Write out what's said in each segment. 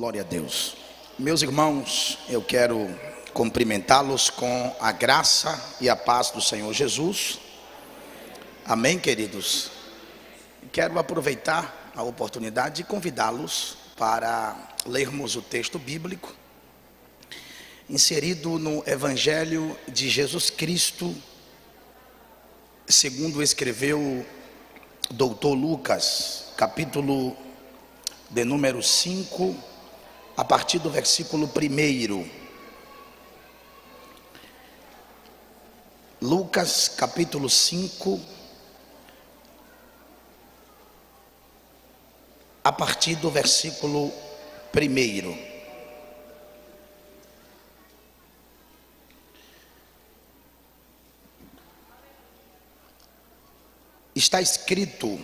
Glória a Deus. Meus irmãos, eu quero cumprimentá-los com a graça e a paz do Senhor Jesus. Amém, queridos? Quero aproveitar a oportunidade de convidá-los para lermos o texto bíblico inserido no Evangelho de Jesus Cristo, segundo escreveu Doutor Lucas, capítulo de número 5, a partir do versículo 1. Lucas, capítulo 5, a partir do versículo 1. Está escrito: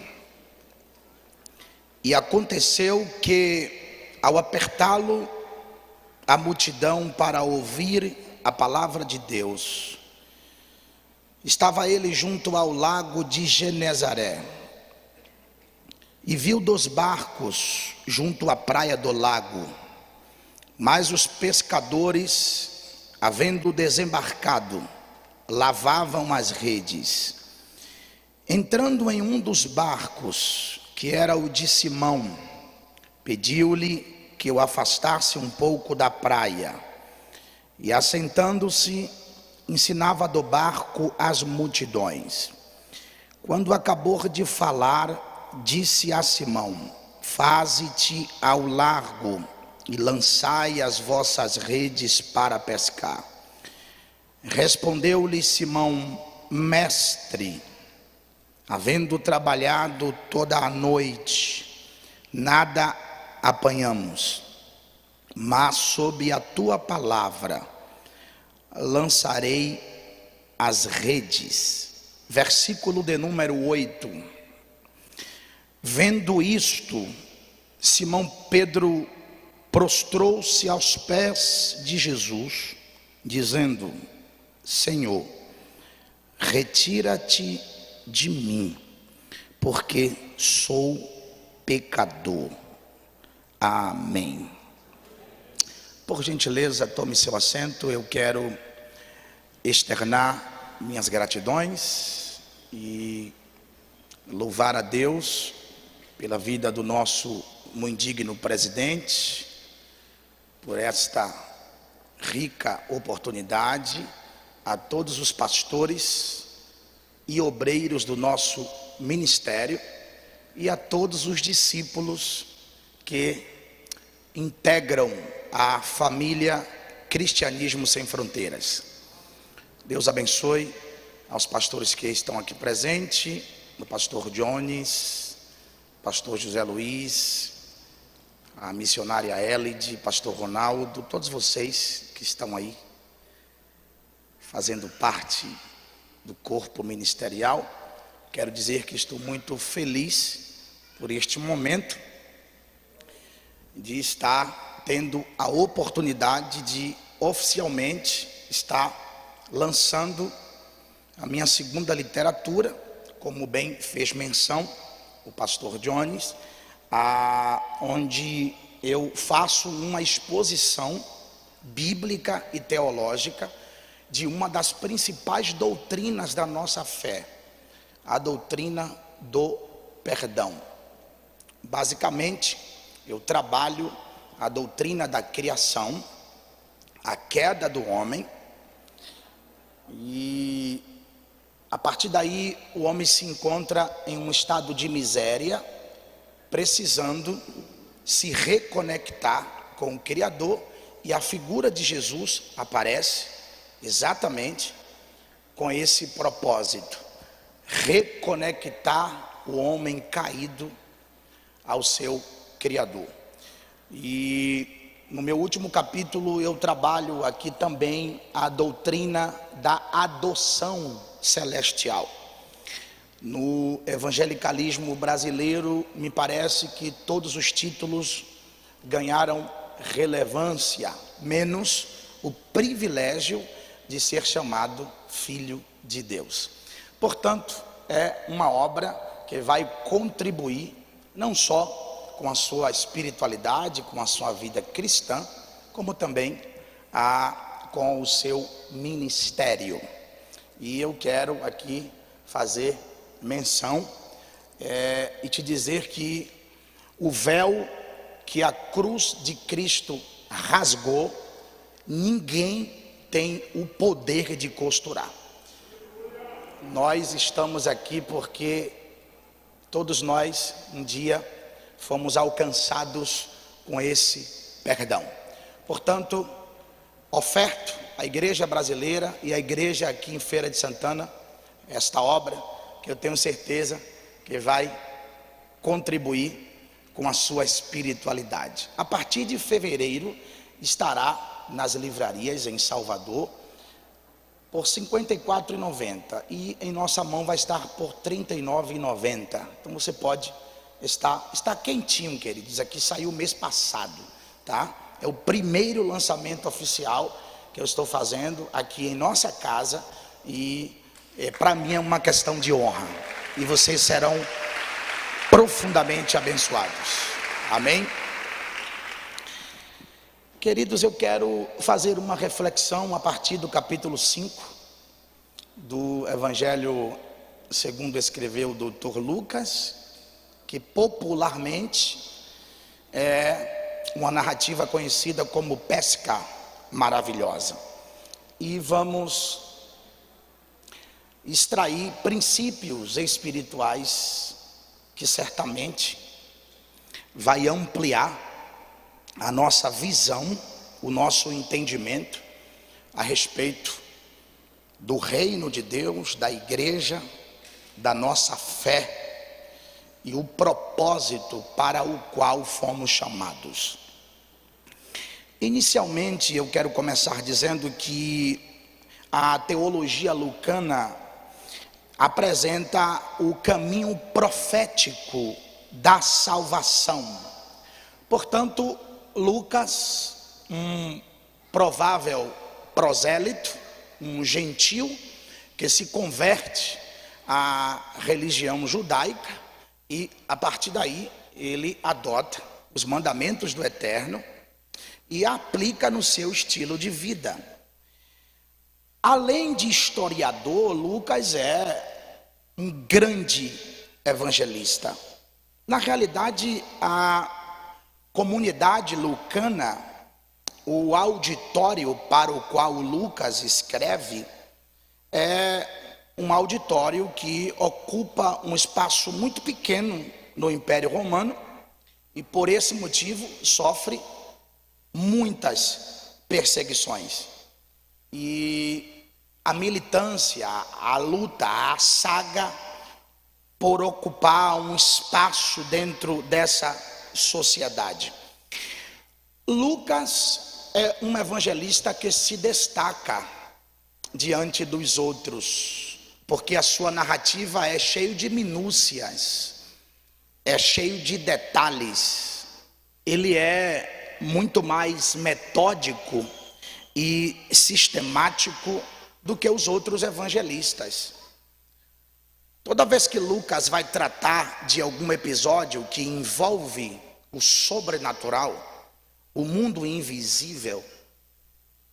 e aconteceu que, ao apertá-lo a multidão para ouvir a palavra de Deus, estava ele junto ao lago de Genezaré, e viu 2 barcos junto à praia do lago, mas os pescadores, havendo desembarcado, lavavam as redes. Entrando em um dos barcos, que era o de Simão, pediu-lhe que o afastasse um pouco da praia, e assentando-se, ensinava do barco as multidões. Quando acabou de falar, disse a Simão: faze-te ao largo e lançai as vossas redes para pescar. Respondeu-lhe Simão: mestre, havendo trabalhado toda a noite, nada apanhamos, mas sob a tua palavra lançarei as redes. Versículo de número 8. Vendo isto, Simão Pedro prostrou-se aos pés de Jesus, dizendo: Senhor, retira-te de mim, porque sou pecador. Amém. Por gentileza, tome seu assento. Eu quero externar minhas gratidões e louvar a Deus pela vida do nosso muito digno presidente, por esta rica oportunidade, a todos os pastores e obreiros do nosso ministério e a todos os discípulos que integram a família Cristianismo Sem Fronteiras. Deus abençoe aos pastores que estão aqui presentes, o pastor Jones, pastor José Luiz, a missionária Elide, pastor Ronaldo, todos vocês que estão aí fazendo parte do corpo ministerial. Quero dizer que estou muito feliz por este momento de estar tendo a oportunidade de oficialmente estar lançando a minha segunda literatura, como bem fez menção o pastor Jones, onde eu faço uma exposição bíblica e teológica de uma das principais doutrinas da nossa fé, a doutrina do perdão. Basicamente, eu trabalho a doutrina da criação, a queda do homem, e a partir daí o homem se encontra em um estado de miséria, precisando se reconectar com o Criador, e a figura de Jesus aparece exatamente com esse propósito: reconectar o homem caído ao seu Criador. E no meu último capítulo eu trabalho aqui também a doutrina da adoção celestial. No evangelicalismo brasileiro, me parece que todos os títulos ganharam relevância, menos o privilégio de ser chamado filho de Deus. Portanto, é uma obra que vai contribuir não só com a sua espiritualidade, com a sua vida cristã, como também com o seu ministério. E eu quero aqui fazer menção e te dizer que o véu que a cruz de Cristo rasgou, ninguém tem o poder de costurar. Nós estamos aqui porque todos nós um dia fomos alcançados com esse perdão. Portanto, oferto à igreja brasileira e à igreja aqui em Feira de Santana esta obra que eu tenho certeza que vai contribuir com a sua espiritualidade. A partir de fevereiro estará nas livrarias em Salvador por R$ 54,90 e em nossa mão vai estar por R$ 39,90. Então você pode está quentinho, queridos. Aqui saiu mês passado, tá? É o primeiro lançamento oficial que eu estou fazendo aqui em nossa casa e para mim é uma questão de honra e vocês serão profundamente abençoados. Amém? Queridos, eu quero fazer uma reflexão a partir do capítulo 5 do Evangelho segundo escreveu o doutor Lucas, que popularmente é uma narrativa conhecida como Pesca Maravilhosa. E vamos extrair princípios espirituais que certamente vai ampliar a nossa visão, o nosso entendimento a respeito do reino de Deus, da igreja, da nossa fé e o propósito para o qual fomos chamados. Inicialmente eu quero começar dizendo que a teologia lucana apresenta o caminho profético da salvação. Portanto, Lucas, um provável prosélito, um gentil que se converte à religião judaica e a partir daí ele adota os mandamentos do Eterno e aplica no seu estilo de vida. Além de historiador, Lucas é um grande evangelista. Na realidade, a comunidade lucana, o auditório para o qual Lucas escreve, é um auditório que ocupa um espaço muito pequeno no Império Romano e por esse motivo sofre muitas perseguições. E a militância, a luta, a saga por ocupar um espaço dentro dessa sociedade. Lucas é um evangelista que se destaca diante dos outros, porque a sua narrativa é cheia de minúcias, é cheio de detalhes. Ele é muito mais metódico e sistemático do que os outros evangelistas. Toda vez que Lucas vai tratar de algum episódio que envolve o sobrenatural, o mundo invisível,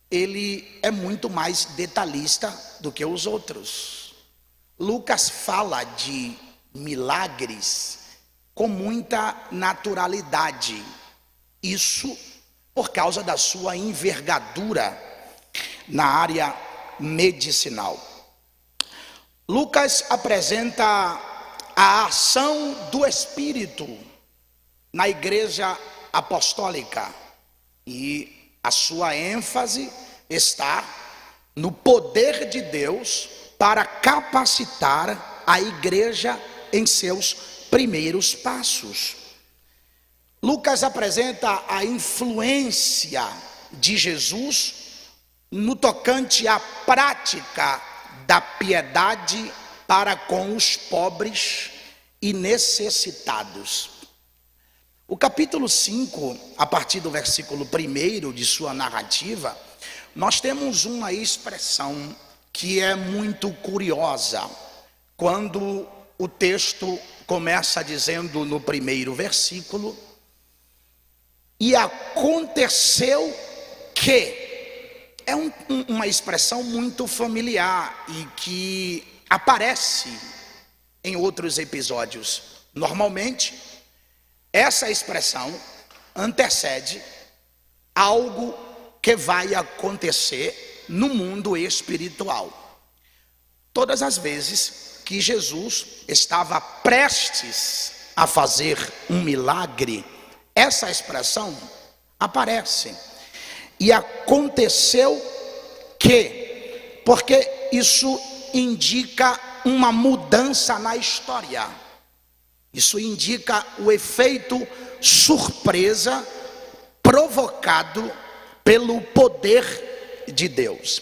ele é muito mais detalhista do que os outros. Lucas fala de milagres com muita naturalidade, isso por causa da sua envergadura na área medicinal. Lucas apresenta a ação do Espírito na igreja apostólica e a sua ênfase está no poder de Deus para capacitar a igreja em seus primeiros passos. Lucas apresenta a influência de Jesus no tocante à prática da piedade para com os pobres e necessitados. O capítulo 5, a partir do versículo 1 de sua narrativa, nós temos uma expressão que é muito curiosa. Quando o texto começa dizendo no primeiro versículo: E aconteceu que é uma expressão muito familiar e que aparece em outros episódios. Normalmente, essa expressão antecede algo que vai acontecer no mundo espiritual. Todas as vezes que Jesus estava prestes a fazer um milagre, essa expressão aparece. E aconteceu que, porque isso indica uma mudança na história. Isso indica o efeito surpresa provocado pelo poder de Deus.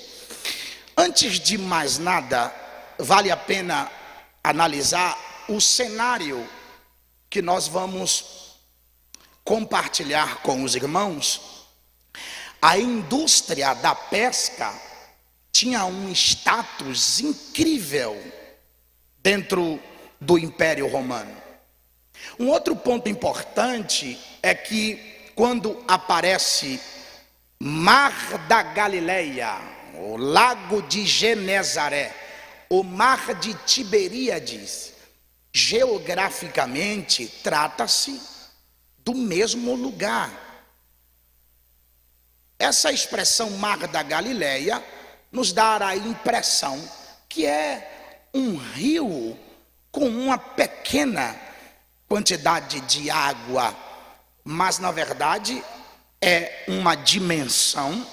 Antes de mais nada, vale a pena analisar o cenário que nós vamos compartilhar com os irmãos. A indústria da pesca tinha um status incrível dentro do Império Romano. Um outro ponto importante é que quando aparece Mar da Galileia, o Lago de Genezaré, o Mar de Tiberíades, geograficamente trata-se do mesmo lugar. Essa expressão Mar da Galileia nos dá a impressão que é um rio com uma pequena quantidade de água, mas na verdade é uma dimensão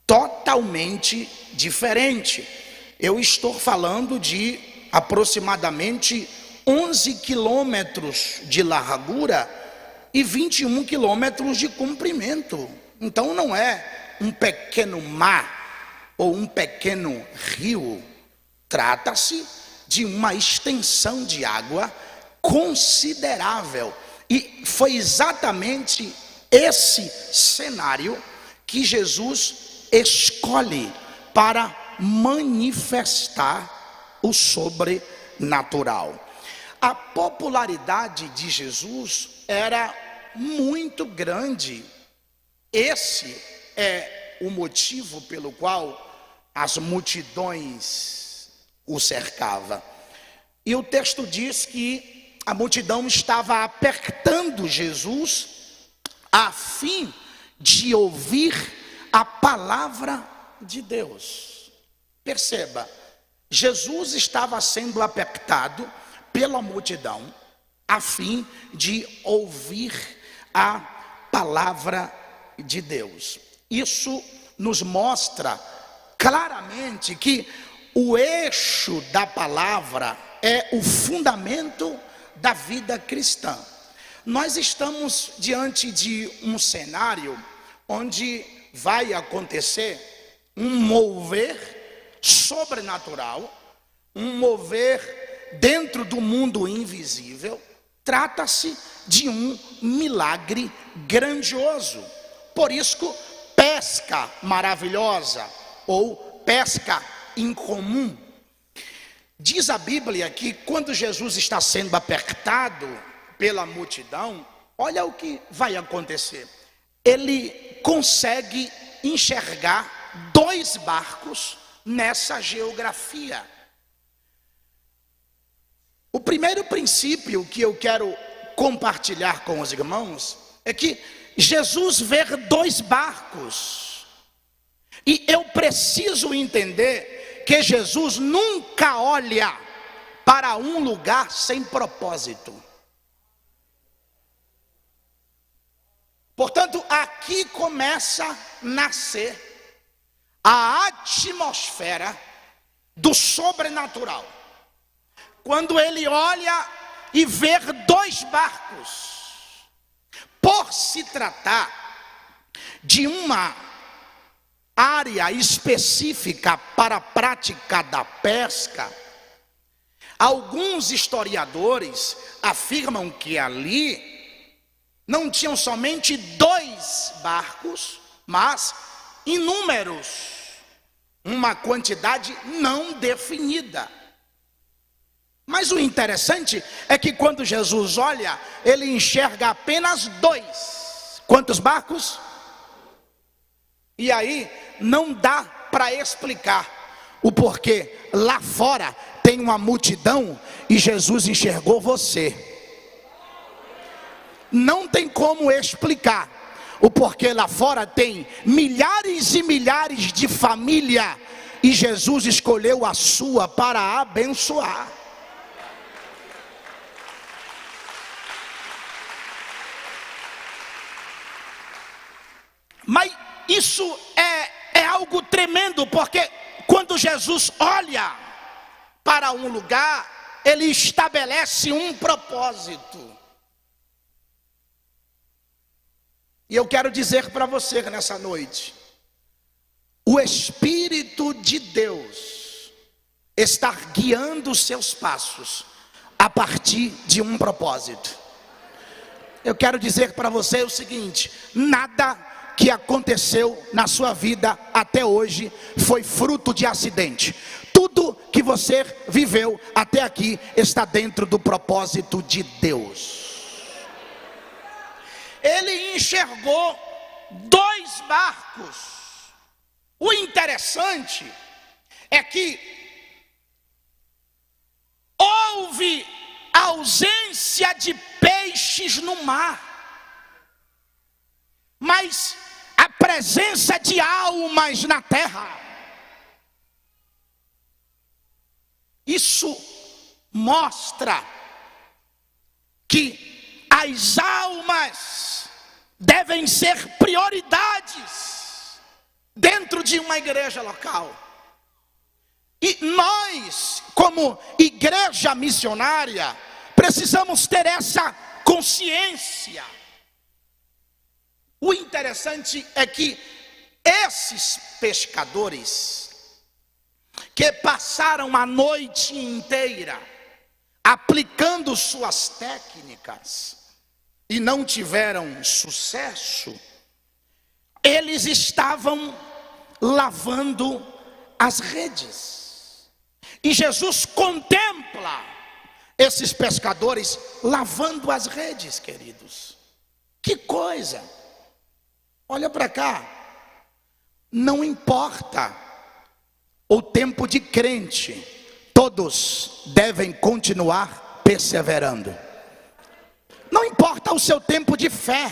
totalmente diferente. Eu estou falando de aproximadamente 11 quilômetros de largura e 21 quilômetros de comprimento. Então não é um pequeno mar ou um pequeno rio. Trata-se de uma extensão de água considerável. E foi exatamente esse cenário que Jesus escolhe para manifestar o sobrenatural. A popularidade de Jesus era muito grande. Esse é o motivo pelo qual as multidões o cercavam. E o texto diz que a multidão estava apertando Jesus a fim de ouvir a palavra de Deus. Perceba, Jesus estava sendo apertado pela multidão a fim de ouvir a palavra de Deus. Isso nos mostra claramente que o eixo da palavra é o fundamento da vida cristã. Nós estamos diante de um cenário onde vai acontecer um mover sobrenatural, um mover dentro do mundo invisível. Trata-se de um milagre grandioso. Por isso, pesca maravilhosa ou pesca incomum. Diz a Bíblia que quando Jesus está sendo apertado pela multidão, olha o que vai acontecer. Ele consegue enxergar 2 barcos nessa geografia. O primeiro princípio que eu quero compartilhar com os irmãos é que Jesus vê 2 barcos. E eu preciso entender que Jesus nunca olha para um lugar sem propósito. Portanto, aqui começa a nascer a atmosfera do sobrenatural. Quando ele olha e vê 2 barcos, por se tratar de uma área específica para a prática da pesca, alguns historiadores afirmam que ali não tinham somente 2 barcos, mas inúmeros, uma quantidade não definida. Mas o interessante é que quando Jesus olha, ele enxerga apenas 2. Quantos barcos? E aí não dá para explicar o porquê lá fora tem uma multidão e Jesus enxergou você. Não tem como explicar o porquê lá fora tem milhares e milhares de família e Jesus escolheu a sua para abençoar. Mas isso é algo tremendo, porque quando Jesus olha para um lugar, ele estabelece um propósito. E eu quero dizer para você nessa noite, o Espírito de Deus está guiando os seus passos a partir de um propósito. Eu quero dizer para você o seguinte: nada que aconteceu na sua vida até hoje foi fruto de acidente. Tudo que você viveu até aqui está dentro do propósito de Deus. Ele enxergou 2 barcos. O interessante é que houve ausência de peixes no mar, mas a presença de almas na terra. Isso mostra que as almas devem ser prioridades dentro de uma igreja local. E nós, como igreja missionária, precisamos ter essa consciência. O interessante é que esses pescadores que passaram a noite inteira aplicando suas técnicas e não tiveram sucesso, eles estavam lavando as redes. E Jesus contempla esses pescadores lavando as redes, queridos. Que coisa! Olha para cá. Não importa o tempo de crente, todos devem continuar perseverando. Não importa o seu tempo de fé,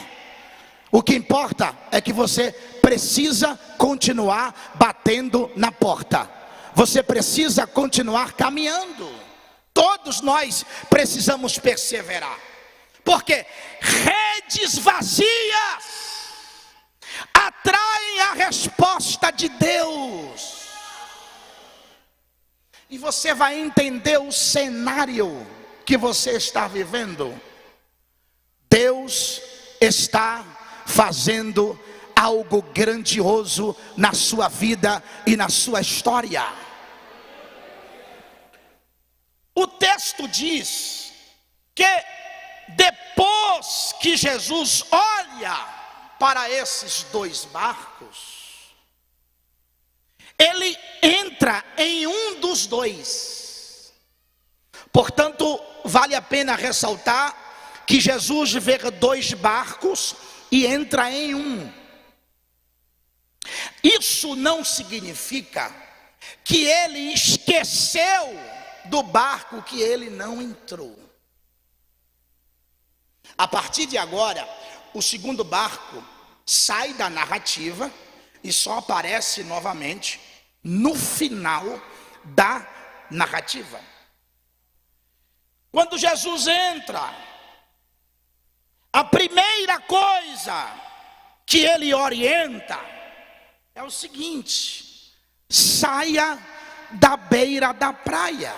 o que importa é que você precisa continuar batendo na porta. Você precisa continuar caminhando. Todos nós precisamos perseverar, porque redes vazias atraem a resposta de Deus. E você vai entender o cenário que você está vivendo. Deus está fazendo algo grandioso na sua vida e na sua história. O texto diz que depois que Jesus olha para esses 2 barcos, ele entra em um dos 2. Portanto, vale a pena ressaltar que Jesus vê 2 barcos e entra em um. Isso não significa que ele esqueceu do barco que ele não entrou. A partir de agora, o segundo barco sai da narrativa e só aparece novamente no final da narrativa. Quando Jesus entra, a primeira coisa que ele orienta é o seguinte: saia da beira da praia.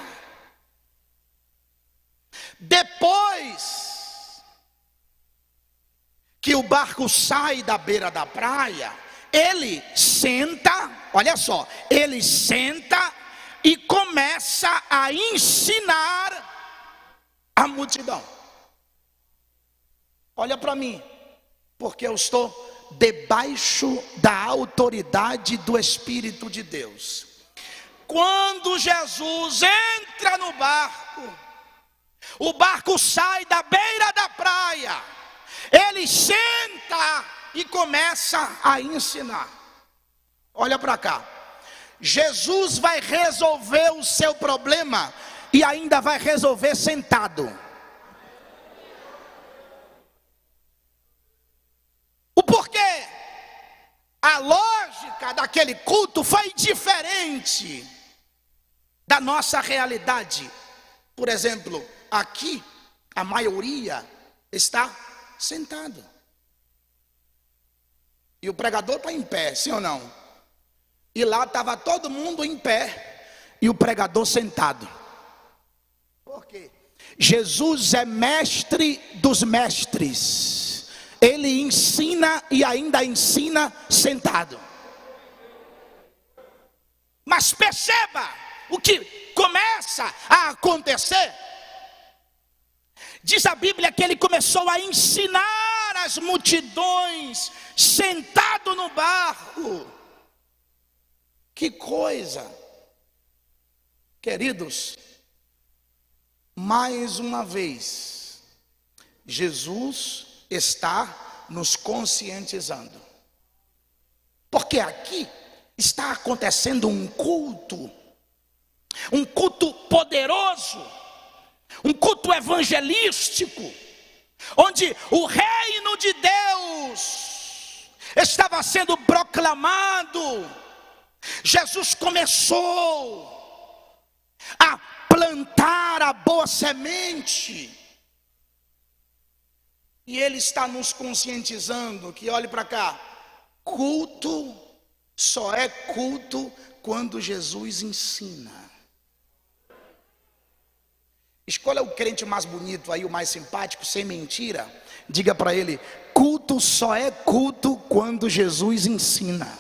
Depois que o barco sai da beira da praia, ele senta, olha só, ele senta e começa a ensinar a multidão. Olha para mim, porque eu estou debaixo da autoridade do Espírito de Deus. Quando Jesus entra no barco, o barco sai da beira da praia, ele senta e começa a ensinar. Olha para cá. Jesus vai resolver o seu problema e ainda vai resolver sentado. O porquê? A lógica daquele culto foi diferente da nossa realidade. Por exemplo, aqui a maioria está sentado. E o pregador está em pé, sim ou não? E lá estava todo mundo em pé e o pregador sentado. Por quê? Jesus é mestre dos mestres. Ele ensina e ainda ensina sentado. Mas perceba o que começa a acontecer. Diz a Bíblia que ele começou a ensinar as multidões sentado no barco. Que coisa! Queridos, mais uma vez, Jesus está nos conscientizando. Porque aqui está acontecendo um culto poderoso, um culto evangelístico, onde o reino de Deus estava sendo proclamado. Jesus começou a plantar a boa semente. E ele está nos conscientizando que, olhe para cá, culto só é culto quando Jesus ensina. Escolha o crente mais bonito aí, o mais simpático, sem mentira. Diga para ele: culto só é culto quando Jesus ensina.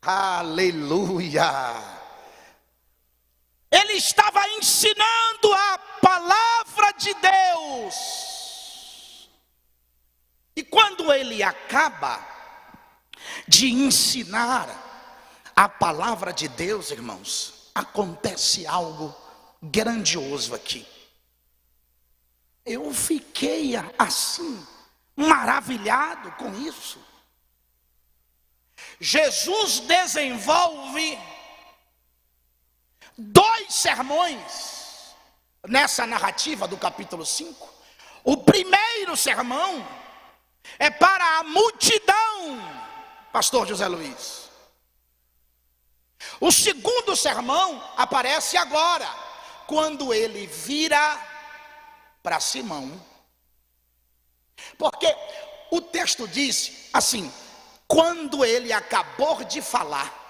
Aleluia! Ele estava ensinando a palavra de Deus. E quando ele acaba de ensinar a palavra de Deus, irmãos, acontece algo grandioso aqui. Eu fiquei assim, maravilhado com isso. Jesus desenvolve 2 sermões nessa narrativa do capítulo 5. O primeiro sermão é para a multidão, pastor José Luiz. O segundo sermão aparece agora, quando ele vira para Simão. Porque o texto diz assim: quando ele acabou de falar,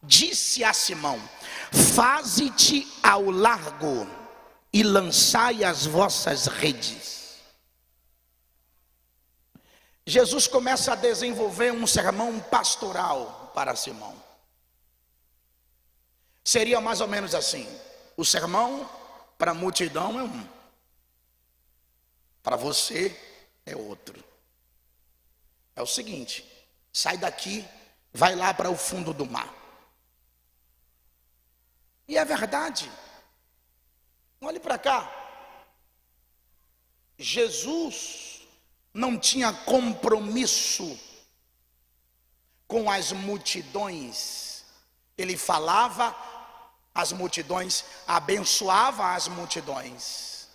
disse a Simão: faze-te ao largo e lançai as vossas redes. Jesus começa a desenvolver um sermão pastoral para Simão. Seria mais ou menos assim: o sermão para a multidão é um, para você é outro. É o seguinte: sai daqui, vai lá para o fundo do mar. E é verdade. Olhe para cá. Jesus não tinha compromisso com as multidões. Ele falava às multidões, abençoava as multidões.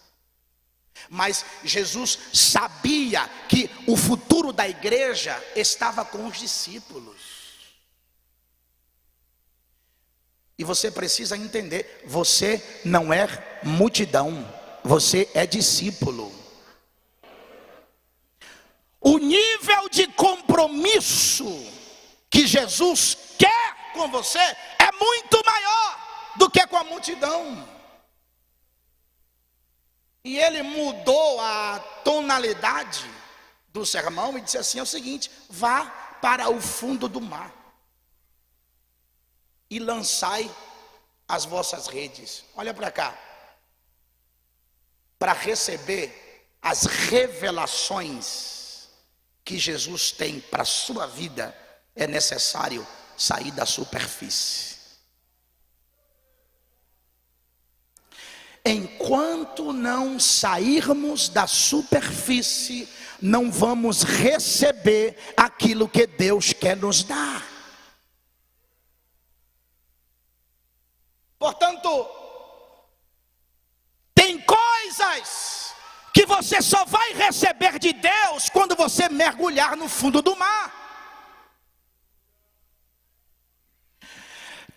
Mas Jesus sabia que o futuro da igreja estava com os discípulos. E você precisa entender: você não é multidão, você é discípulo. O nível de compromisso que Jesus quer com você é muito maior do que com a multidão. E ele mudou a tonalidade do sermão e disse assim: é o seguinte, vá para o fundo do mar e lançai as vossas redes. Olha para cá. Para receber as revelações que Jesus tem para a sua vida, é necessário sair da superfície. enquanto não sairmos da superfície, não vamos receber aquilo que Deus quer nos dar. Portanto, tem coisas que você só vai receber de Deus quando você mergulhar no fundo do mar.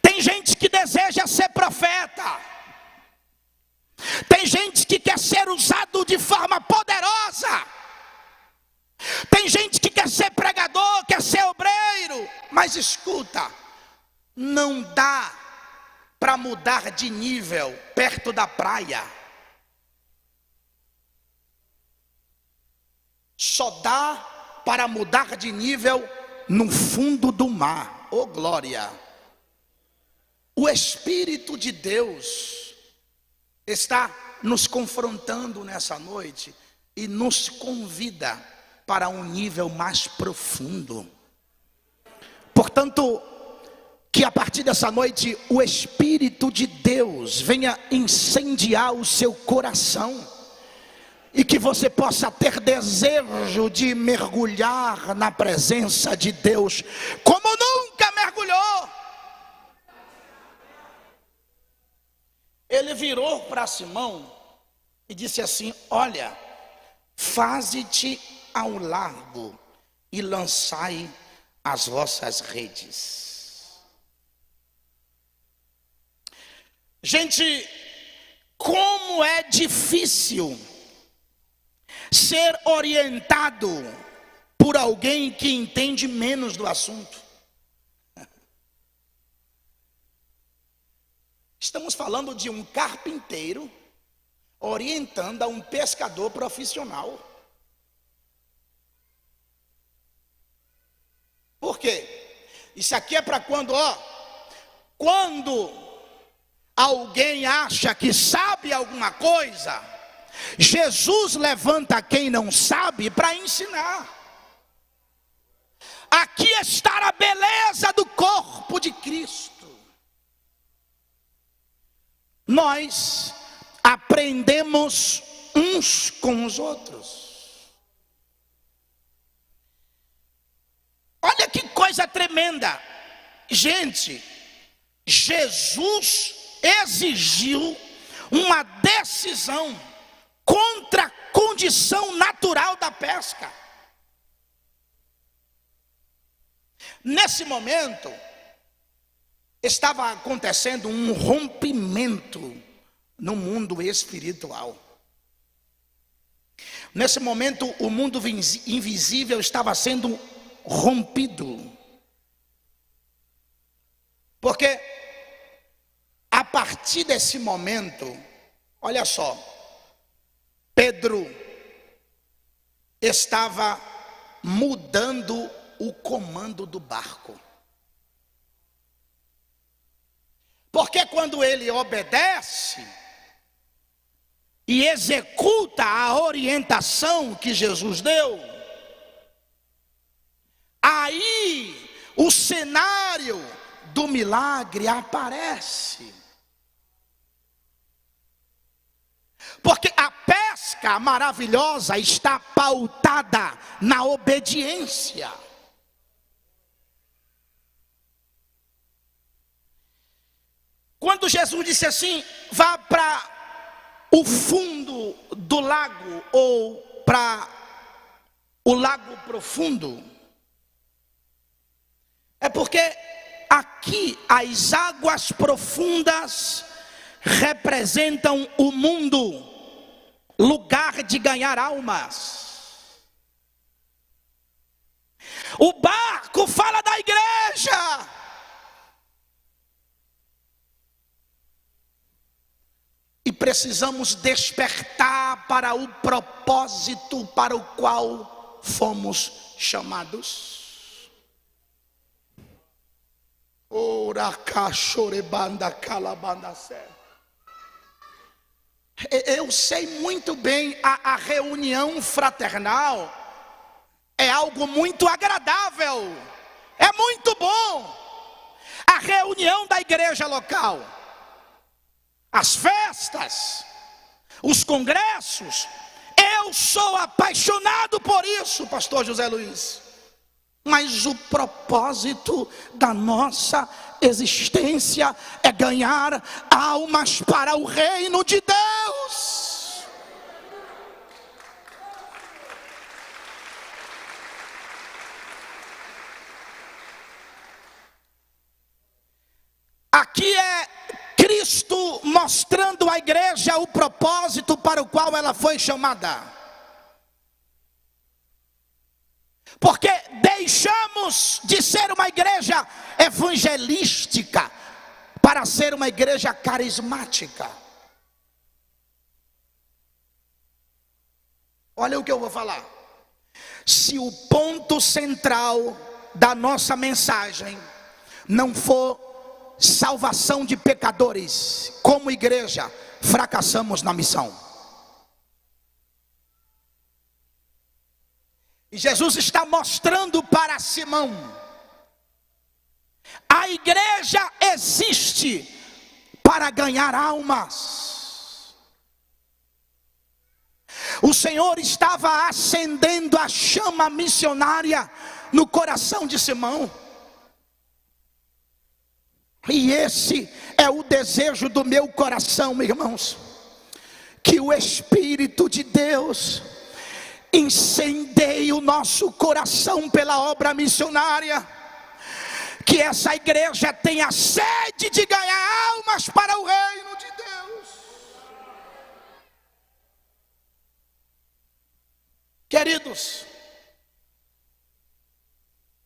Tem gente que deseja ser profeta. Tem gente que quer ser usado de forma poderosa. Tem gente que quer ser pregador, quer ser obreiro. Mas escuta, não dá para mudar de nível perto da praia. Só dá para mudar de nível no fundo do mar. Oh glória! O Espírito de Deus está nos confrontando nessa noite e nos convida para um nível mais profundo. Portanto, que a partir dessa noite o Espírito de Deus venha incendiar o seu coração e que você possa ter desejo de mergulhar na presença de Deus como nunca mergulhou. Ele virou para Simão e disse assim: olha, faze-te ao largo e lançai as vossas redes. Gente, como é difícil ser orientado por alguém que entende menos do assunto. Estamos falando de um carpinteiro orientando a um pescador profissional. Por quê? Isso aqui é para quando alguém acha que sabe alguma coisa, Jesus levanta quem não sabe para ensinar. Aqui está a beleza do corpo de Cristo. Nós aprendemos uns com os outros. Olha que coisa tremenda. Gente, Jesus exigiu uma decisão contra a condição natural da pesca. Nesse momento, estava acontecendo um rompimento no mundo espiritual. Nesse momento, o mundo invisível estava sendo rompido. Porque a partir desse momento, olha só, Pedro estava mudando o comando do barco. Porque quando ele obedece e executa a orientação que Jesus deu, aí o cenário do milagre aparece. Porque a pesca maravilhosa está pautada na obediência. Quando Jesus disse assim, vá para o fundo do lago ou para o lago profundo, é porque aqui as águas profundas representam o mundo, lugar de ganhar almas. O barco fala da igreja. E precisamos despertar para o propósito para o qual fomos chamados. Ora cachorebanda calabanda sé. Eu sei muito bem, a reunião fraternal é algo muito agradável, é muito bom. A reunião da igreja local, as festas, os congressos. Eu sou apaixonado por isso, pastor José Luiz. Mas o propósito da nossa existência é ganhar almas para o reino de Deus. Aqui é Cristo mostrando à igreja o propósito para o qual ela foi chamada. Porque deixamos de ser uma igreja evangelística para ser uma igreja carismática. Olha o que eu vou falar. Se o ponto central da nossa mensagem não for salvação de pecadores, como igreja, fracassamos na missão. E Jesus está mostrando para Simão: a igreja existe para ganhar almas. O Senhor estava acendendo a chama missionária no coração de Simão. E esse é o desejo do meu coração, irmãos, que o Espírito de Deus incendeie o nosso coração pela obra missionária, que essa igreja tenha sede de ganhar almas para o reino de Deus. Queridos,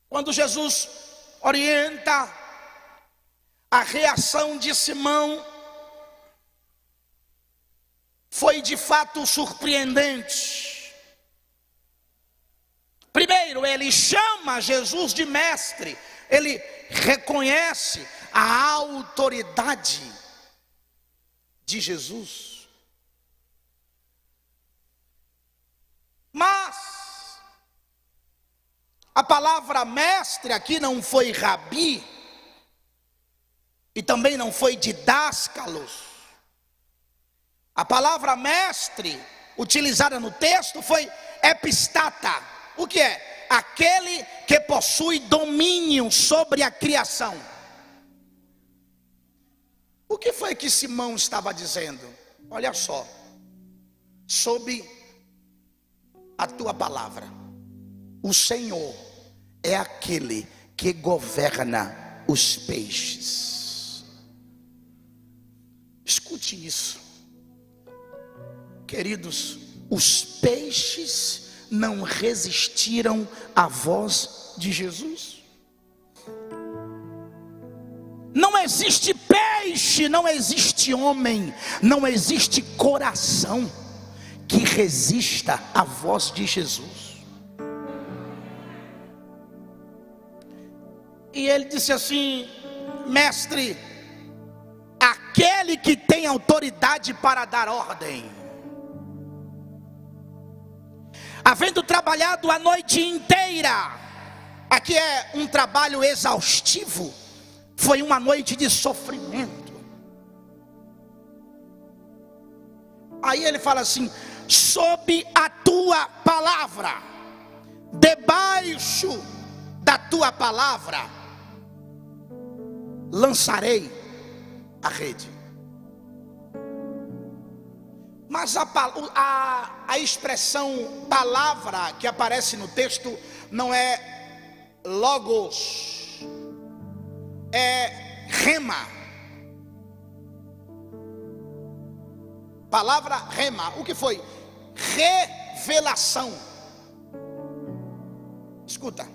quando Jesus orienta, a reação de Simão foi de fato surpreendente. Primeiro, ele chama Jesus de mestre, ele reconhece a autoridade de Jesus. Mas a palavra mestre aqui não foi rabi, e também não foi didáscalos. A palavra mestre, utilizada no texto, foi epistata. O que é? Aquele que possui domínio sobre a criação. O que foi que Simão estava dizendo? Olha só. Sob a tua palavra, o Senhor é aquele que governa os peixes. Escute isso, queridos. Os peixes não resistiram à voz de Jesus. Não existe peixe, não existe homem, não existe coração que resista à voz de Jesus. E ele disse assim: mestre, aquele que tem autoridade para dar ordem. Havendo trabalhado a noite inteira, aqui é um trabalho exaustivo, foi uma noite de sofrimento. Aí ele fala assim: sob a tua palavra, debaixo da tua palavra, lançarei a rede. Mas a expressão palavra que aparece no texto não é logos, é rema. Palavra rema, o que foi? Revelação. Escuta,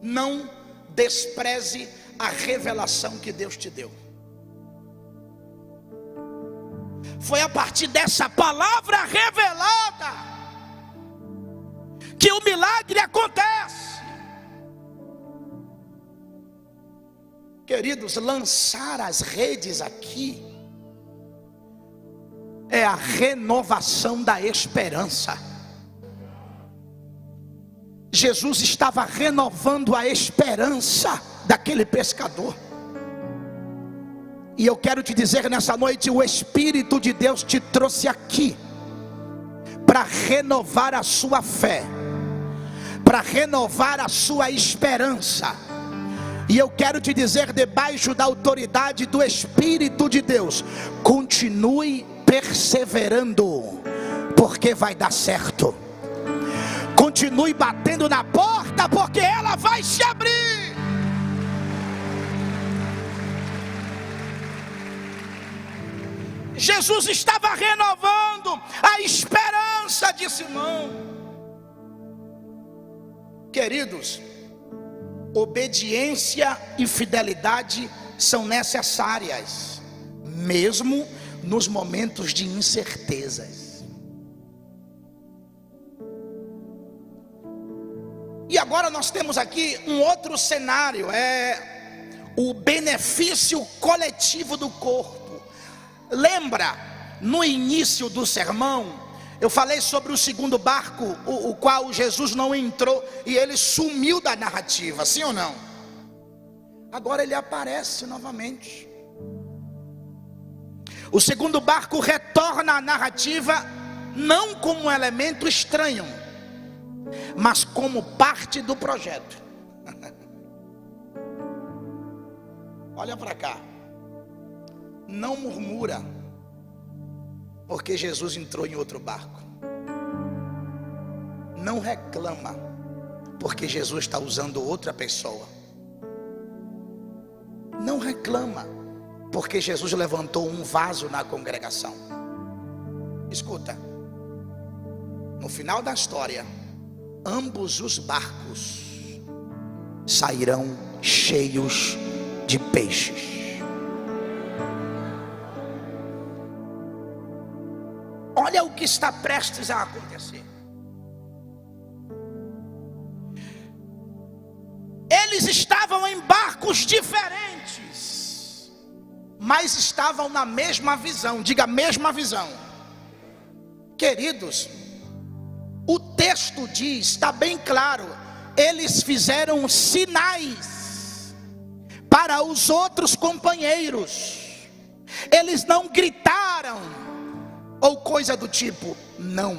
não despreze a revelação que Deus te deu. Foi a partir dessa palavra revelada que o milagre acontece. Queridos, lançar as redes aqui é a renovação da esperança. Jesus estava renovando a esperança daquele pescador. E eu quero te dizer nessa noite, o Espírito de Deus te trouxe aqui para renovar a sua fé, para renovar a sua esperança. E eu quero te dizer, debaixo da autoridade do Espírito de Deus, continue perseverando, porque vai dar certo. Continue batendo na porta, porque ela vai se abrir. Jesus estava renovando a esperança de Simão. Queridos, obediência e fidelidade são necessárias, mesmo nos momentos de incertezas. E agora nós temos aqui um outro cenário, o benefício coletivo do corpo. Lembra, no início do sermão, eu falei sobre o segundo barco, o qual Jesus não entrou e ele sumiu da narrativa, sim ou não? Agora ele aparece novamente. O segundo barco retorna à narrativa, não como um elemento estranho, mas como parte do projeto. Olha para cá. Não murmura, porque Jesus entrou em outro barco. Não reclama, porque Jesus está usando outra pessoa. Não reclama, porque Jesus levantou um vaso na congregação. Escuta, no final da história, ambos os barcos sairão cheios de peixes. Olha o que está prestes a acontecer. Eles estavam em barcos diferentes, mas estavam na mesma visão. Diga, mesma visão. Queridos, o texto diz, está bem claro, eles fizeram sinais para os outros companheiros. Eles não gritaram ou coisa do tipo, não.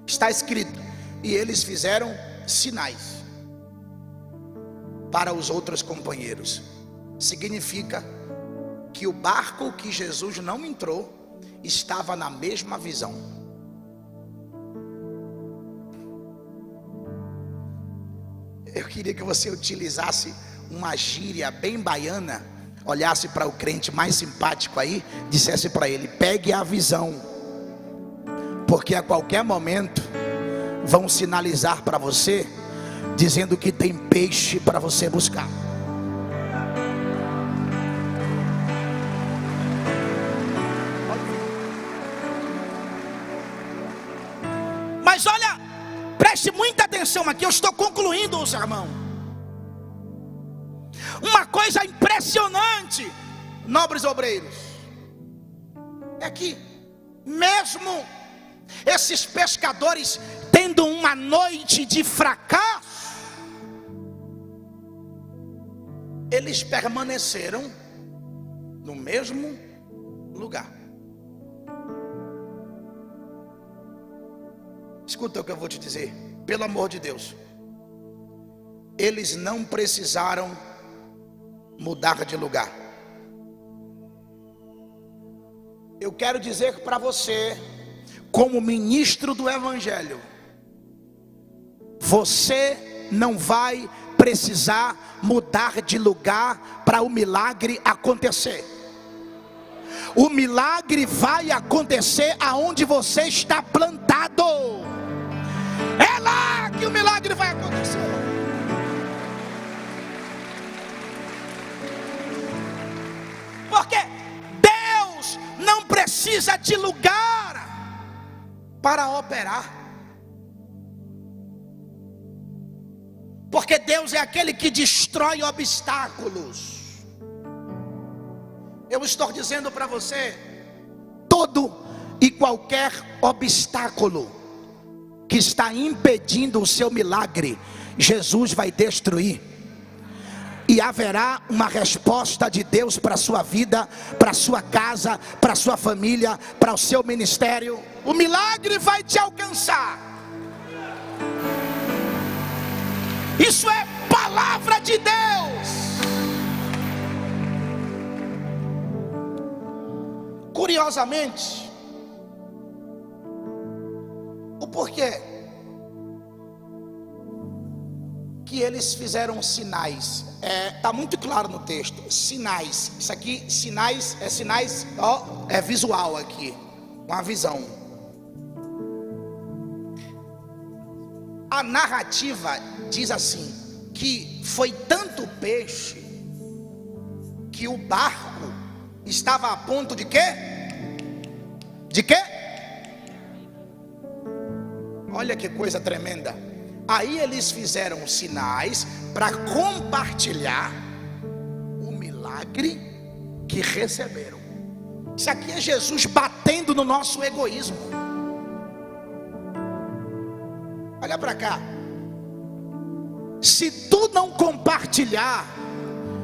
Está escrito, e eles fizeram sinais para os outros companheiros. Significa que o barco que Jesus não entrou estava na mesma visão. Eu queria que você utilizasse uma gíria bem baiana, olhasse para o crente mais simpático aí, dissesse para ele, pegue a visão, porque a qualquer momento vão sinalizar para você, dizendo que tem peixe para você buscar. Mas olha, preste muita atenção aqui, eu estou concluindo o sermão. Uma coisa impressionante, nobres obreiros, é que mesmo esses pescadores tendo uma noite de fracasso, eles permaneceram no mesmo lugar. Escuta o que eu vou te dizer, pelo amor de Deus. Eles não precisaram mudar de lugar. Eu quero dizer para você, como ministro do Evangelho, você não vai precisar mudar de lugar para o milagre acontecer. O milagre vai acontecer aonde você está plantado. É lá que o milagre vai acontecer. Porque Deus não precisa de lugar para operar. Porque Deus é aquele que destrói obstáculos. Eu estou dizendo para você, todo e qualquer obstáculo que está impedindo o seu milagre, Jesus vai destruir. e haverá uma resposta de Deus para a sua vida, para a sua casa, para a sua família, para o seu ministério. O milagre vai te alcançar. Isso é palavra de Deus. Curiosamente, o porquê que eles fizeram sinais, está muito claro no texto, sinais. Isso aqui, sinais, é visual aqui, uma visão. A narrativa diz assim, que foi tanto peixe, que o barco estava a ponto de quê? De quê? Olha que coisa tremenda. Aí eles fizeram sinais para compartilhar o milagre que receberam. Isso aqui é Jesus batendo no nosso egoísmo. Olha para cá. Se tu não compartilhar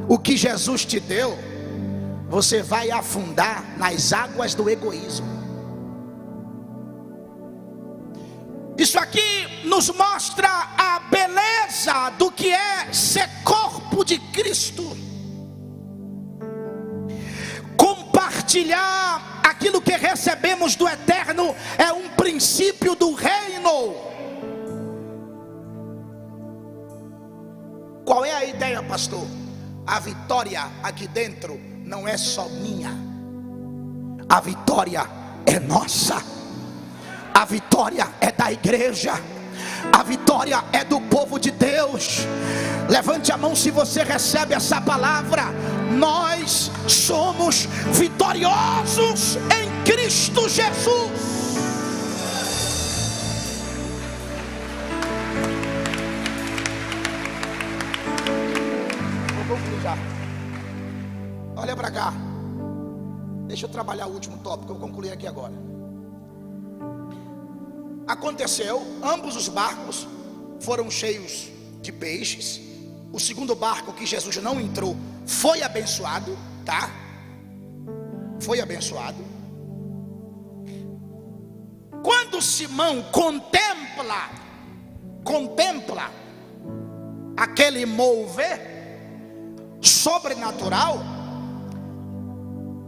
o que Jesus te deu, você vai afundar nas águas do egoísmo. Isso aqui nos mostra a beleza do que é ser corpo de Cristo. Compartilhar aquilo que recebemos do eterno é um princípio do reino. Qual é a ideia, pastor? A vitória aqui dentro não é só minha, a vitória é nossa. A vitória é da igreja, a vitória é do povo de Deus. Levante a mão se você recebe essa palavra. Nós somos vitoriosos em Cristo Jesus. Vou concluir já. Olha para cá. Deixa eu trabalhar o último tópico, eu vou concluir aqui agora. Aconteceu, ambos os barcos foram cheios de peixes. O segundo barco, que Jesus não entrou, foi abençoado, tá? Foi abençoado. Quando Simão contempla aquele mover sobrenatural,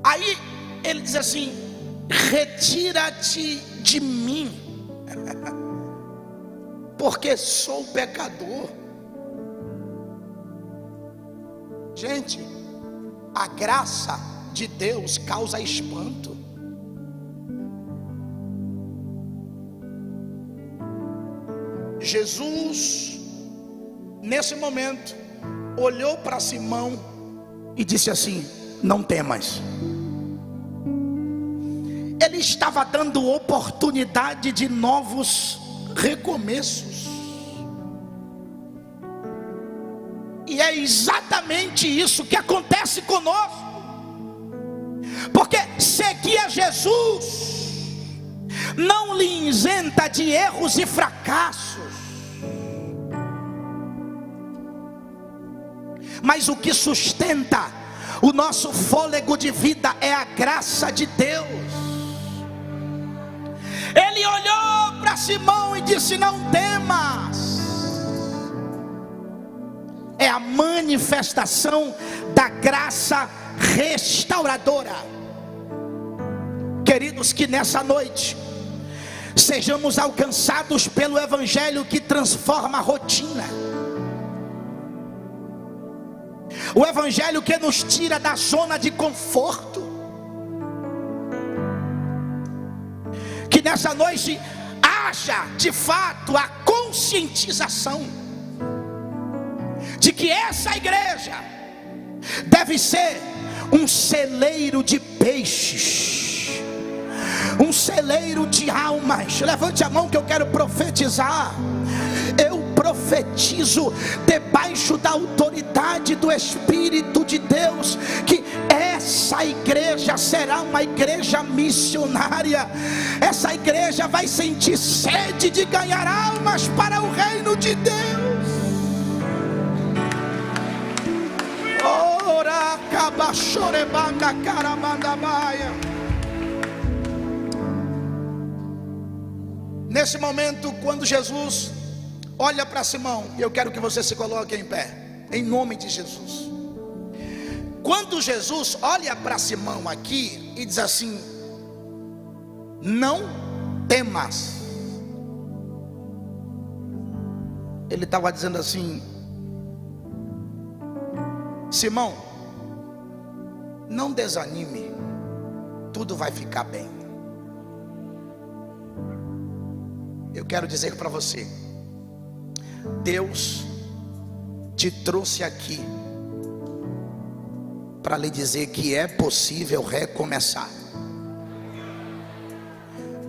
aí ele diz assim: retira-te de mim, porque sou pecador. Gente, a graça de Deus causa espanto. Jesus, nesse momento, olhou para Simão e disse assim: não temas. Ele estava dando oportunidade de novos recomeços. E é exatamente isso que acontece conosco. Porque seguir a Jesus não lhe isenta de erros e fracassos, mas o que sustenta o nosso fôlego de vida é a graça de Deus. Ele olhou para Simão e disse: não temas. É a manifestação da graça restauradora. Queridos, que nessa noite sejamos alcançados pelo evangelho que transforma a rotina, o evangelho que nos tira da zona de conforto. Que nessa noite haja de fato a conscientização de que essa igreja deve ser um celeiro de peixes, um celeiro de almas. Levante a mão que eu quero profetizar. Eu profetizo debaixo da autoridade do Espírito de Deus que essa igreja será uma igreja missionária. Essa igreja vai sentir sede de ganhar almas para o reino de Deus. Nesse momento, quando Jesus olha para Simão, eu quero que você se coloque em pé, em nome de Jesus. Quando Jesus olha para Simão aqui e diz assim: não temas, ele estava dizendo assim: Simão, não desanime, tudo vai ficar bem. Eu quero dizer para você, Deus te trouxe aqui para lhe dizer que é possível recomeçar.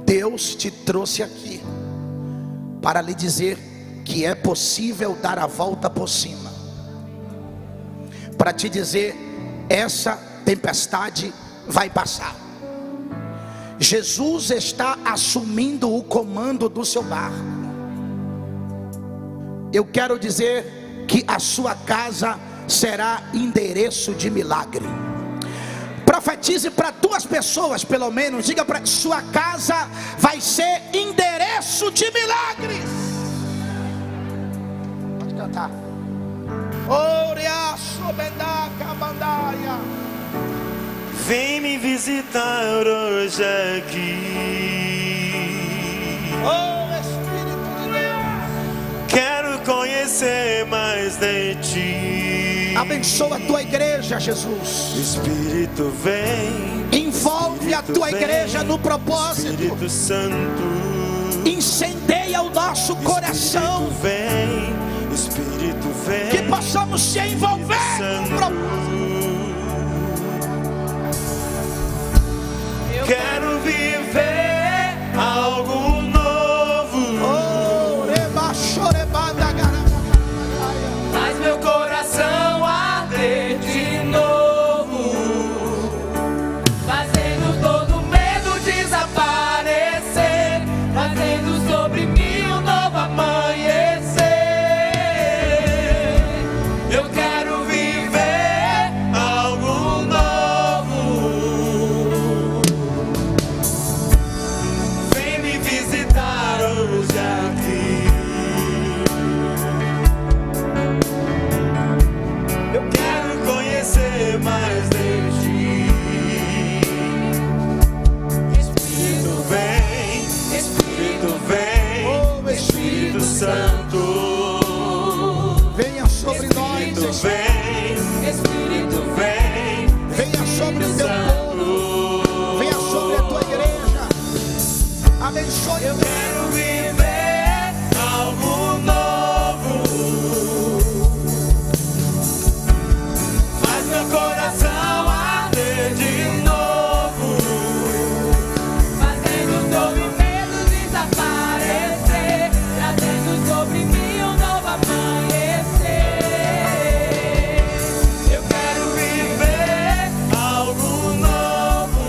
Deus te trouxe aqui para lhe dizer que é possível dar a volta por cima, para te dizer: essa tempestade vai passar. Jesus está assumindo o comando do seu barco. Eu quero dizer que a sua casa será endereço de milagre. Profetize para 2 pessoas pelo menos, diga para: sua casa vai ser endereço de milagres. Pode cantar. Vem me visitar hoje aqui. Oh Espírito de Deus, quero conhecer mais de ti. Abençoa a tua igreja, Jesus. Espírito vem, envolve a tua igreja no propósito. Espírito Santo, incendeia o nosso coração. Espírito vem, que possamos se envolver no propósito. Quero viver algo novo. Faz meu coração arder de novo, fazendo todo medo desaparecer, fazendo sobre mim um novo amanhecer. Eu quero viver algo novo. Vem me visitar hoje aqui. Eu quero conhecer mais de ti. Espírito vem, Espírito vem, Espírito Santo, venha sobre nós, Espírito vem, Espírito vem, venha sobre o teu povo, venha sobre a tua igreja. Abençoe. Eu quero viver algo novo. Faz meu coração arder de novo, fazendo todo medo desaparecer, trazendo sobre mim um novo amanhecer. Eu quero viver algo novo.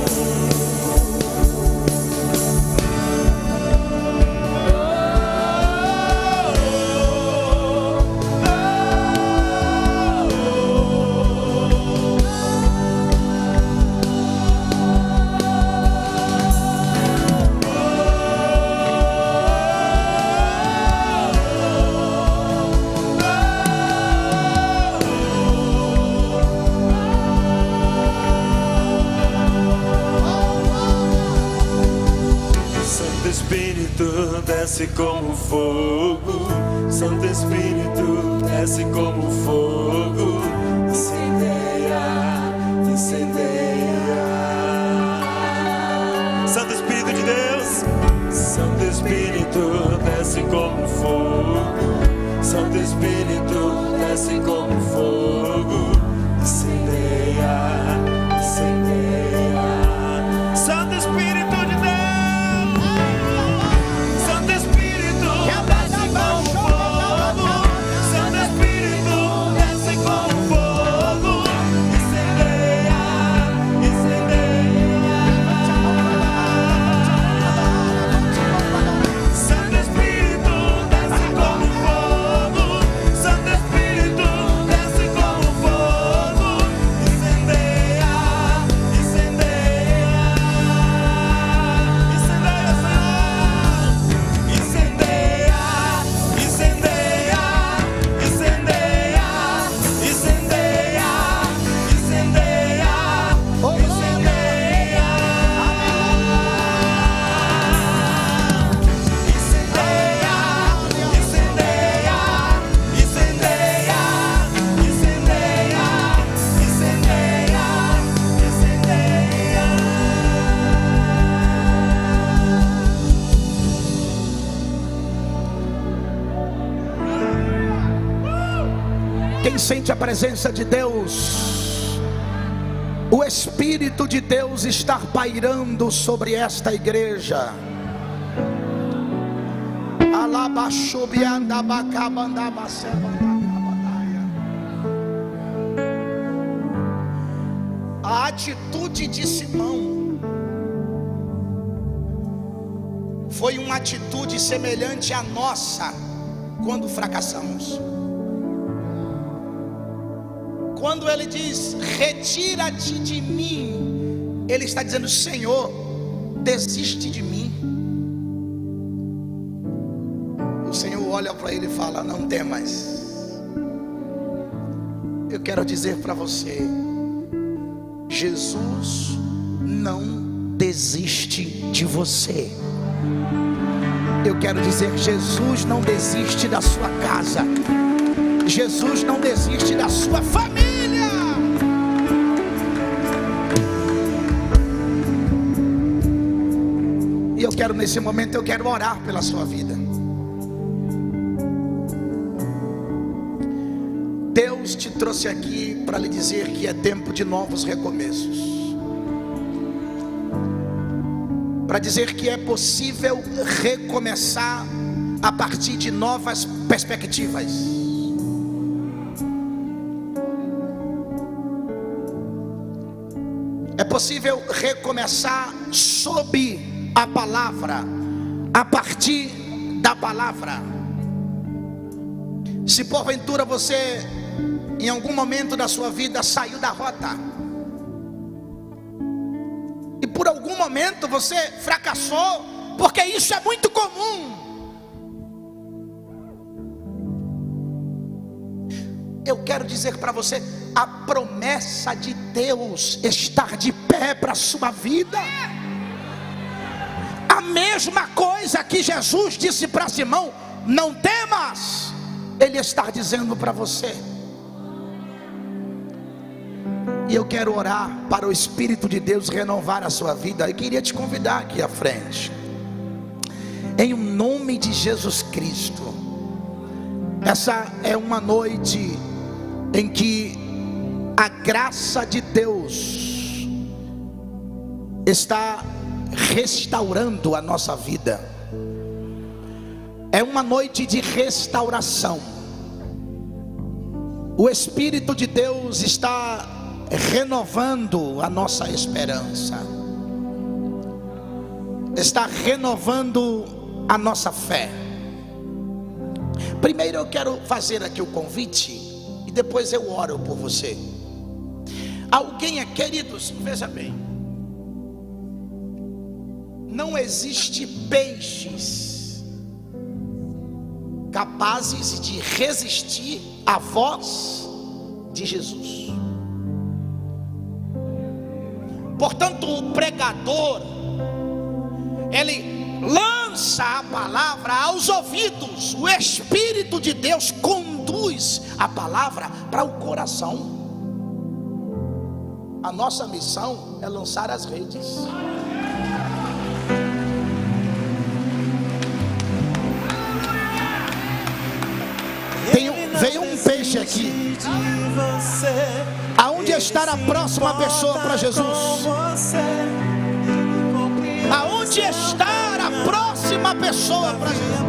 Santo Espírito desce como fogo. Santo Espírito desce como fogo. Incendeia, incendeia. Santo Espírito de Deus, Santo Espírito desce como fogo. Santo Espírito desce como fogo. Incendeia, incendeia. Santo Espírito de Deus, Santo Espírito desce como fogo. Santo Espírito desce como fogo. Incendeia, incendeia. Santo Espírito desce como fogo. Santo Espírito desce como fogo. Quem sente a presença de Deus? O Espírito de Deus está pairando sobre esta igreja. A atitude de Simão foi uma atitude semelhante à nossa quando fracassamos. Quando ele diz: retira-te de mim, ele está dizendo: Senhor, desiste de mim. O Senhor olha para ele e fala: não temas. Eu quero dizer para você, Jesus não desiste de você. Eu quero dizer, Jesus não desiste da sua casa. Jesus não desiste da sua família. E eu quero, nesse momento, eu quero orar pela sua vida. Deus te trouxe aqui para lhe dizer que é tempo de novos recomeços. Para dizer que é possível recomeçar a partir de novas perspectivas. É possível recomeçar sob a palavra, a partir da palavra. Se porventura você, em algum momento da sua vida, saiu da rota, e por algum momento você fracassou, porque isso é muito comum. Eu quero dizer para você, a promessa de Deus está de pé para a sua vida. A mesma coisa que Jesus disse para Simão: não temas, Ele está dizendo para você. E eu quero orar para o Espírito de Deus renovar a sua vida. Eu queria te convidar aqui à frente, em nome de Jesus Cristo. Essa é uma noite em que a graça de Deus está restaurando a nossa vida. É uma noite de restauração. O Espírito de Deus está renovando a nossa esperança, está renovando a nossa fé. Primeiro eu quero fazer aqui o convite e depois eu oro por você. Alguém, queridos, veja bem, não existe peixes capazes de resistir à voz de Jesus. Portanto, o pregador, ele lança a palavra aos ouvidos. O Espírito de Deus conduz a palavra para o coração. A nossa missão é lançar as redes. Veio um peixe aqui. Aonde está a próxima pessoa para Jesus? Aonde está a próxima pessoa para Jesus?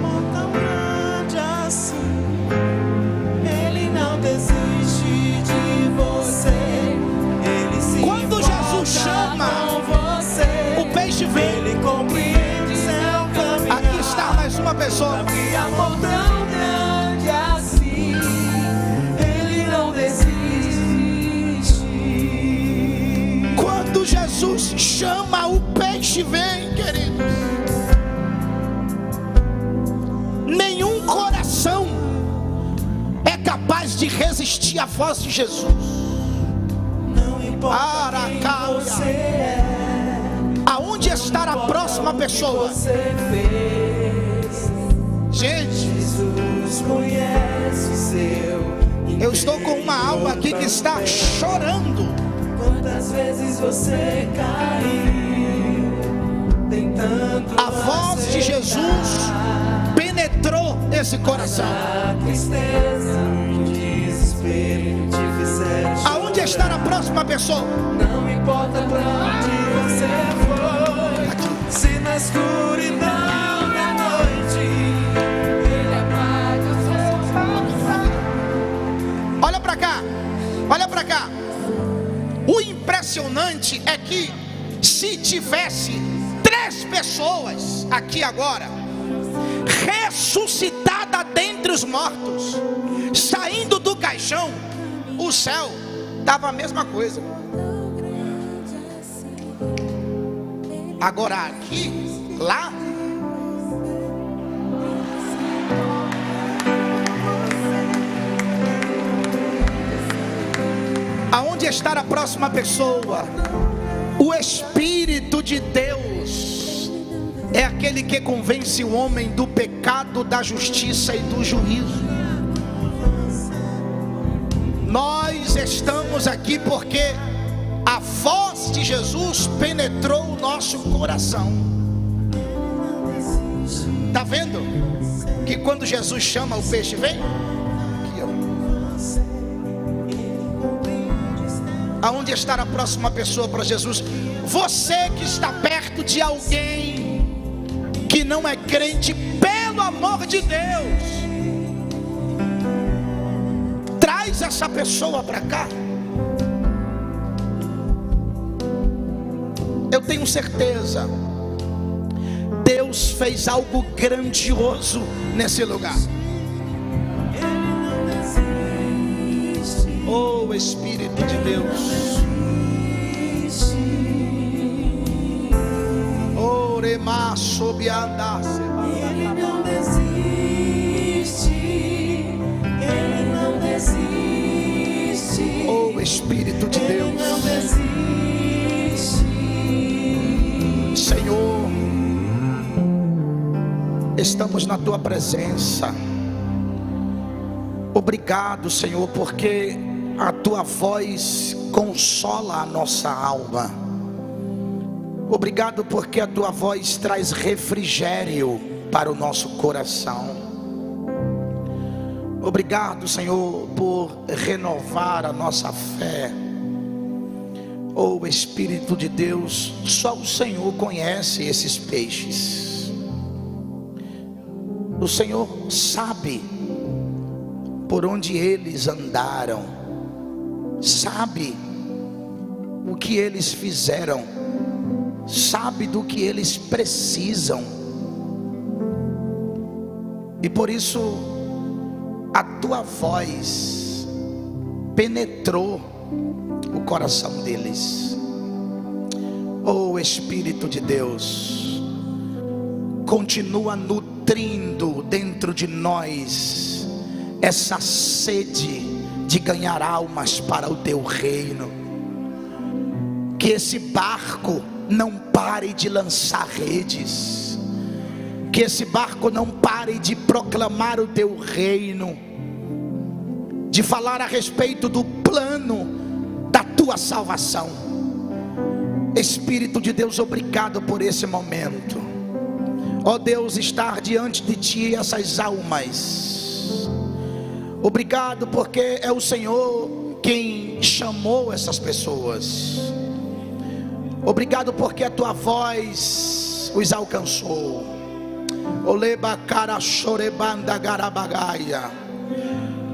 Ele não desiste de você. Quando Jesus chama, o peixe vem. Ele compreende seu caminho. Aqui está mais uma pessoa. Amor tão grande assim, Ele não desiste. Quando Jesus chama, o peixe vem, queridos. Nenhum coração é capaz de resistir à voz de Jesus. Não importa quem você é, aonde está a próxima pessoa? você fez. Gente, Jesus conhece o seu. eu estou com uma alma aqui que está chorando. Quantas vezes você caiu tentando A voz de Jesus penetrou esse coração. a tristeza, o desespero. Ele te fizer chorar. Aonde está a próxima pessoa? Não importa pra onde você foi, se na escuridão da noite Ele apaga o seu. Olha pra cá, olha pra cá. O impressionante é que se tivesse 3 pessoas aqui agora, ressuscitada dentre os mortos, saindo do caixão, o céu dava a mesma coisa. Agora aqui, lá, aonde está a próxima pessoa? O Espírito de Deus é aquele que convence o homem do pecado, da justiça e do juízo. Nós estamos aqui porque a voz de Jesus penetrou o nosso coração. Está vendo? Que quando Jesus chama, o peixe vem? Aqui, ó. Aonde está a próxima pessoa para Jesus? Você que está perto de alguém que não é crente, pelo amor de Deus, traz essa pessoa para cá. Eu tenho certeza, Deus fez algo grandioso nesse lugar. Oh, Espírito de Deus. Oh, Rema sob andar. Ele não desiste, Ele não desiste. Oh, Espírito de Deus. Ele não desiste. Senhor, estamos na tua presença. Obrigado, Senhor, porque a tua voz consola a nossa alma. Obrigado porque a tua voz traz refrigério para o nosso coração. Obrigado, Senhor, por renovar a nossa fé. Oh, Espírito de Deus, só o Senhor conhece esses peixes. O Senhor sabe por onde eles andaram, sabe o que eles fizeram, sabe do que eles precisam. E por isso a tua voz penetrou o coração deles. Oh, Espírito de Deus, continua nutrindo dentro de nós essa sede de ganhar almas para o teu reino. Que esse barco não pare de lançar redes, que esse barco não pare de proclamar o teu reino, de falar a respeito do plano da tua salvação. Espírito de Deus, obrigado por esse momento. Ó Deus, estar diante de ti essas almas. Obrigado porque é o Senhor quem chamou essas pessoas. Obrigado porque a tua voz os alcançou. Oleba cara chorebanda garabagaia.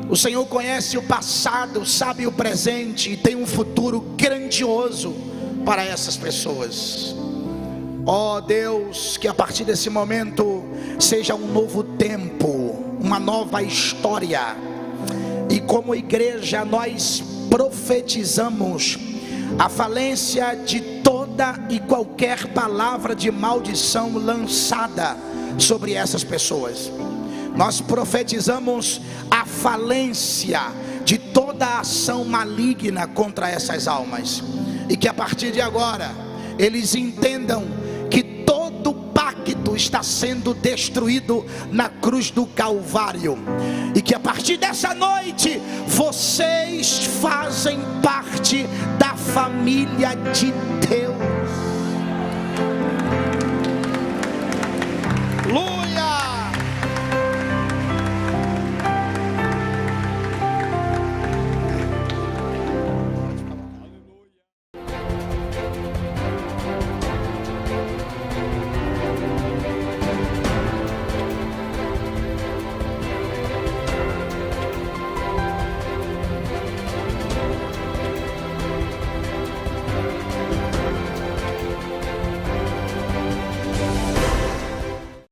O Senhor conhece o passado, sabe o presente e tem um futuro grandioso para essas pessoas. Ó Deus, que a partir desse momento seja um novo tempo, uma nova história. E como igreja nós profetizamos a falência de toda e qualquer palavra de maldição lançada sobre essas pessoas. Nós profetizamos a falência de toda a ação maligna contra essas almas. E que a partir de agora eles entendam que todo pacto está sendo destruído na cruz do Calvário. E que a partir dessa noite vocês fazem parte da família de Deus.